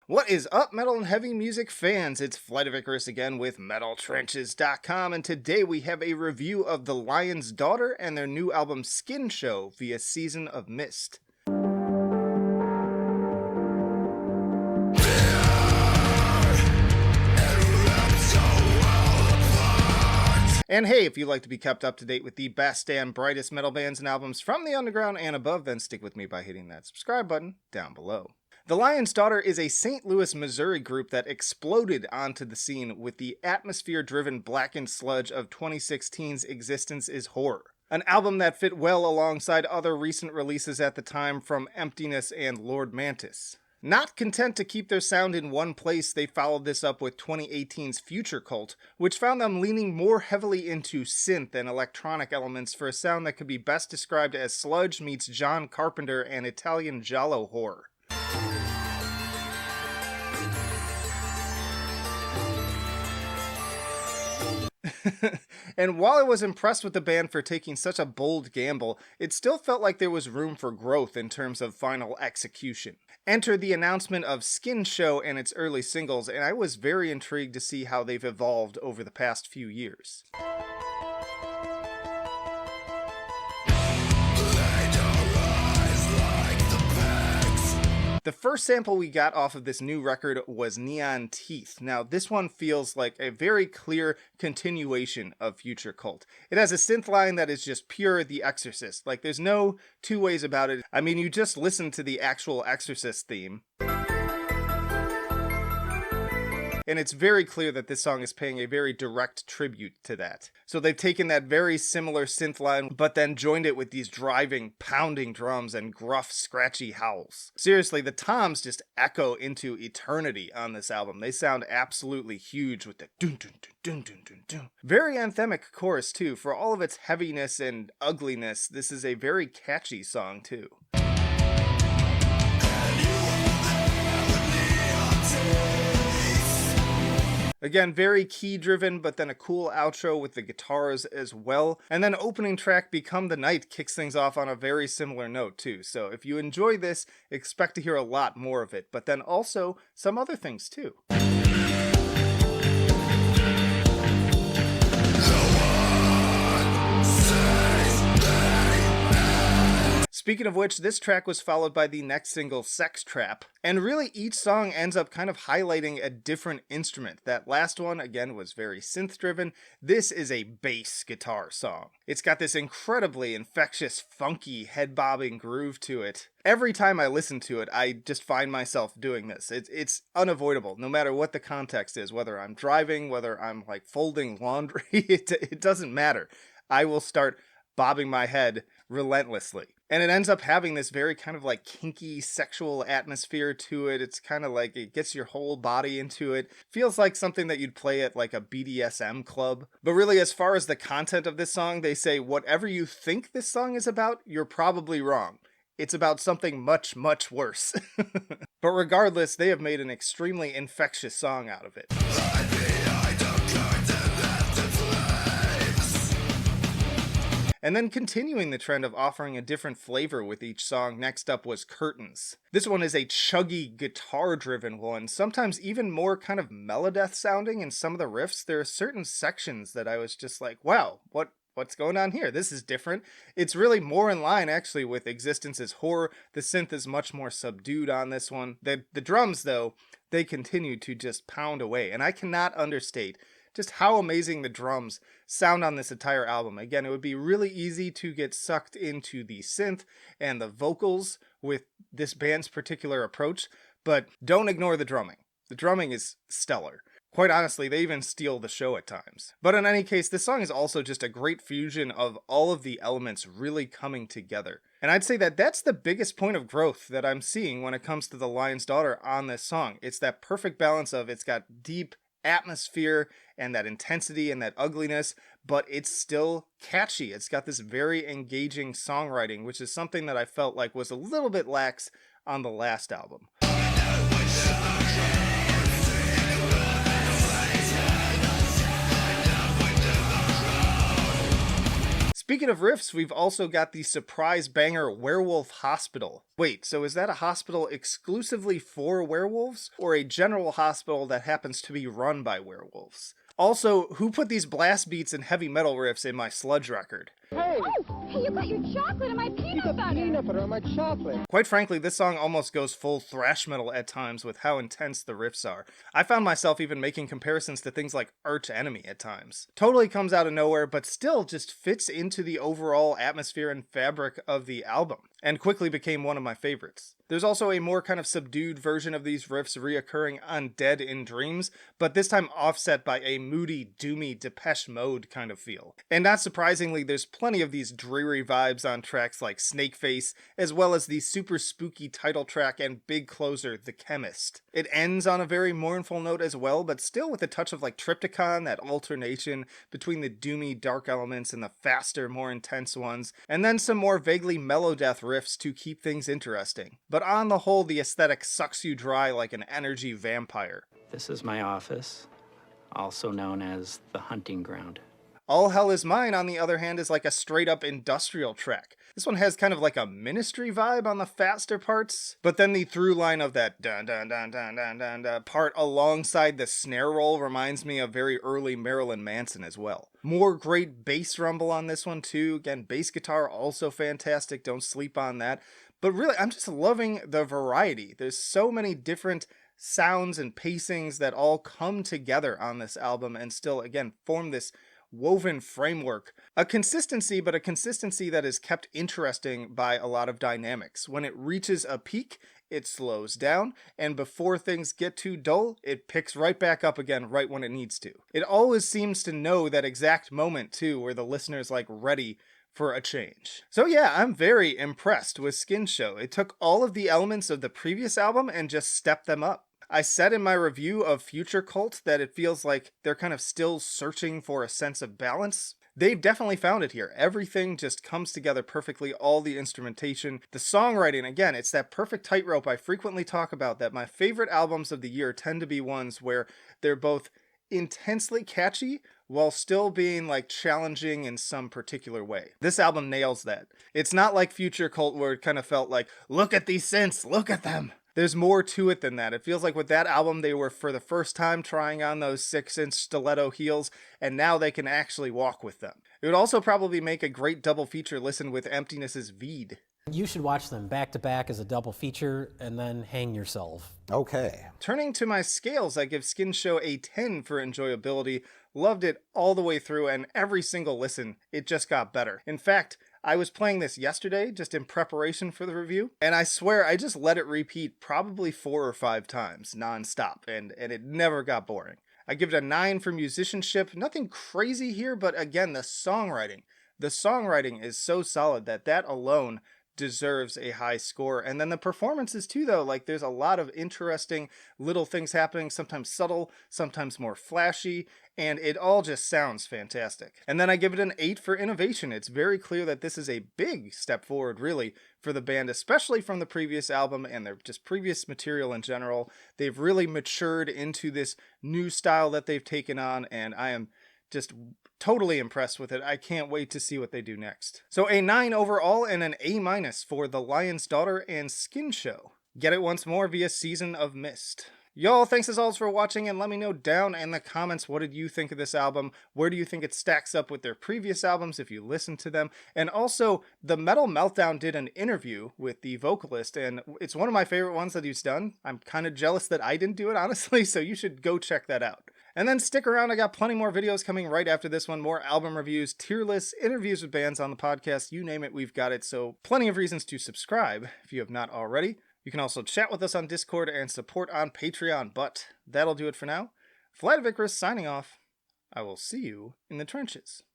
What is up, metal and heavy music fans? It's Flight of Icarus again with MetalTrenches.com, and today we have a review of The Lion's Daughter and their new album Skin Show via Season of Mist. And hey, if you'd like to be kept up to date with the best and brightest metal bands and albums from the underground and above, then stick with me by hitting that subscribe button down below. The Lion's Daughter is a St. Louis, Missouri group that exploded onto the scene with the atmosphere-driven blackened sludge of 2016's Existence is Horror. An album that fit well alongside other recent releases at the time from Emptiness and Lord Mantis. Not content to keep their sound in one place, they followed this up with 2018's Future Cult, which found them leaning more heavily into synth and electronic elements for a sound that could be best described as Sludge meets John Carpenter and Italian Giallo horror. And while I was impressed with the band for taking such a bold gamble, it still felt like there was room for growth in terms of final execution. Enter the announcement of Skin Show and its early singles, and I was very intrigued to see how they've evolved over the past few years. The first sample we got off of this new record was Neon Teeth. Now, this one feels like a very clear continuation of Future Cult. It has a synth line that is just pure The Exorcist. Like, there's no two ways about it. I mean, you just listen to the actual Exorcist theme, and it's very clear that this song is paying a very direct tribute to that. So they've taken that very similar synth line, but then joined it with these driving, pounding drums and gruff, scratchy howls. Seriously, the toms just echo into eternity on this album. They sound absolutely huge with the dun dun dun dun dun dun dun. Very anthemic chorus too. For all of its heaviness and ugliness, this is a very catchy song too. Again, very key-driven, but then a cool outro with the guitars as well. And then opening track Become the Night kicks things off on a very similar note too. So if you enjoy this, expect to hear a lot more of it, but then also some other things too. Speaking of which, this track was followed by the next single, Sex Trap, and really each song ends up kind of highlighting a different instrument. That last one, again, was very synth-driven. This is a bass guitar song. It's got this incredibly infectious, funky, head-bobbing groove to it. Every time I listen to it, I just find myself doing this. It's unavoidable, no matter what the context is, whether I'm driving, whether I'm like folding laundry, it doesn't matter. I will start bobbing my head relentlessly. And it ends up having this very kind of like kinky sexual atmosphere to it. It's kind of like it gets your whole body into it. Feels like something that you'd play at like a BDSM club. But really, as far as the content of this song, they say whatever you think this song is about, you're probably wrong. It's about something much, much worse. But regardless, they have made an extremely infectious song out of it. And then continuing the trend of offering a different flavor with each song, next up was Curtains. This one is a chuggy, guitar-driven one, sometimes even more kind of Melodeath sounding in some of the riffs. There are certain sections that I was just like, wow, what's going on here? This is different. It's really more in line, actually, with Existence is Horror. The synth is much more subdued on this one. The drums, though, they continue to just pound away, and I cannot understate just how amazing the drums sound on this entire album. Again, it would be really easy to get sucked into the synth and the vocals with this band's particular approach, but don't ignore the drumming. The drumming is stellar. Quite honestly, they even steal the show at times. But in any case, this song is also just a great fusion of all of the elements really coming together. And I'd say that that's the biggest point of growth that I'm seeing when it comes to The Lion's Daughter on this song. It's that perfect balance of it's got deep atmosphere and that intensity and that ugliness, but it's still catchy. It's got this very engaging songwriting, which is something that I felt like was a little bit lax on the last album. Speaking of riffs, we've also got the surprise banger Werewolf Hospital. Wait, so is that a hospital exclusively for werewolves, or a general hospital that happens to be run by werewolves? Also, who put these blast beats and heavy metal riffs in my Sludge record? Hey, you got your chocolate and my peanut butter. Peanut butter on my chocolate. Quite frankly, this song almost goes full thrash metal at times with how intense the riffs are. I found myself even making comparisons to things like Arch Enemy at times. Totally comes out of nowhere, but still just fits into the overall atmosphere and fabric of the album, and quickly became one of my favorites. There's also a more kind of subdued version of these riffs reoccurring on Dead in Dreams, but this time offset by a moody, doomy Depeche Mode kind of feel. And not surprisingly, there's plenty of these dreary vibes on tracks like Snakeface, as well as the super spooky title track and big closer, The Chemist. It ends on a very mournful note as well, but still with a touch of like Triptychon, that alternation between the doomy dark elements and the faster, more intense ones, and then some more vaguely melodeath riffs to keep things interesting. But on the whole, the aesthetic sucks you dry like an energy vampire. This is my office, also known as the hunting ground. All Hell Is Mine, on the other hand, is like a straight up industrial track. This one has kind of like a Ministry vibe on the faster parts, but then the through line of that dun dun dun dun dun dun dun part alongside the snare roll reminds me of very early Marilyn Manson as well. More great bass rumble on this one too. Again, bass guitar also fantastic, don't sleep on that. But really, I'm just loving the variety. There's so many different sounds and pacings that all come together on this album and still, again, form this woven framework. A consistency, but a consistency that is kept interesting by a lot of dynamics. When it reaches a peak, it slows down, and before things get too dull, it picks right back up again right when it needs to. It always seems to know that exact moment too, where the listener's like ready for a change. So yeah, I'm very impressed with Skin Show. It took all of the elements of the previous album and just stepped them up. I said in my review of Future Cult that it feels like they're kind of still searching for a sense of balance. They've definitely found it here. Everything just comes together perfectly, all the instrumentation. The songwriting, again, it's that perfect tightrope I frequently talk about, that my favorite albums of the year tend to be ones where they're both intensely catchy while still being like challenging in some particular way. This album nails that. It's not like Future Cult where it kind of felt like, look at these synths, look at them. There's more to it than that. It feels like with that album they were for the first time trying on those 6-inch stiletto heels, and now they can actually walk with them. It would also probably make a great double feature listen with Emptiness's Veed. You should watch them back to back as a double feature and then hang yourself. Okay. Turning to my scales, I give Skin Show a 10 for enjoyability. Loved it all the way through, and every single listen, it just got better. In fact, I was playing this yesterday just in preparation for the review, and I swear I just let it repeat probably 4 or 5 times non-stop, and it never got boring. I give it a 9 for musicianship. Nothing crazy here, but again, the songwriting. The songwriting is so solid that alone deserves a high score. And then the performances too, though, like there's a lot of interesting little things happening, sometimes subtle, sometimes more flashy, and it all just sounds fantastic. And then I give it an 8 for innovation. It's very clear that this is a big step forward, really, for the band, especially from the previous album and their just previous material in general. They've really matured into this new style that they've taken on, and I am just totally impressed with it. I can't wait to see what they do next. So a 9 overall and an A- for The Lion's Daughter and Skin Show. Get it once more via Season of Mist. Y'all, thanks as always for watching, and let me know down in the comments what did you think of this album? Where do you think it stacks up with their previous albums if you listen to them? And also, the Metal Meltdown did an interview with the vocalist, and it's one of my favorite ones that he's done. I'm kind of jealous that I didn't do it, honestly, so you should go check that out. And then stick around, I got plenty more videos coming right after this one, more album reviews, tier lists, interviews with bands on the podcast, you name it, we've got it, so plenty of reasons to subscribe if you have not already. You can also chat with us on Discord and support on Patreon, but that'll do it for now. Flight of Icarus signing off. I will see you in the trenches.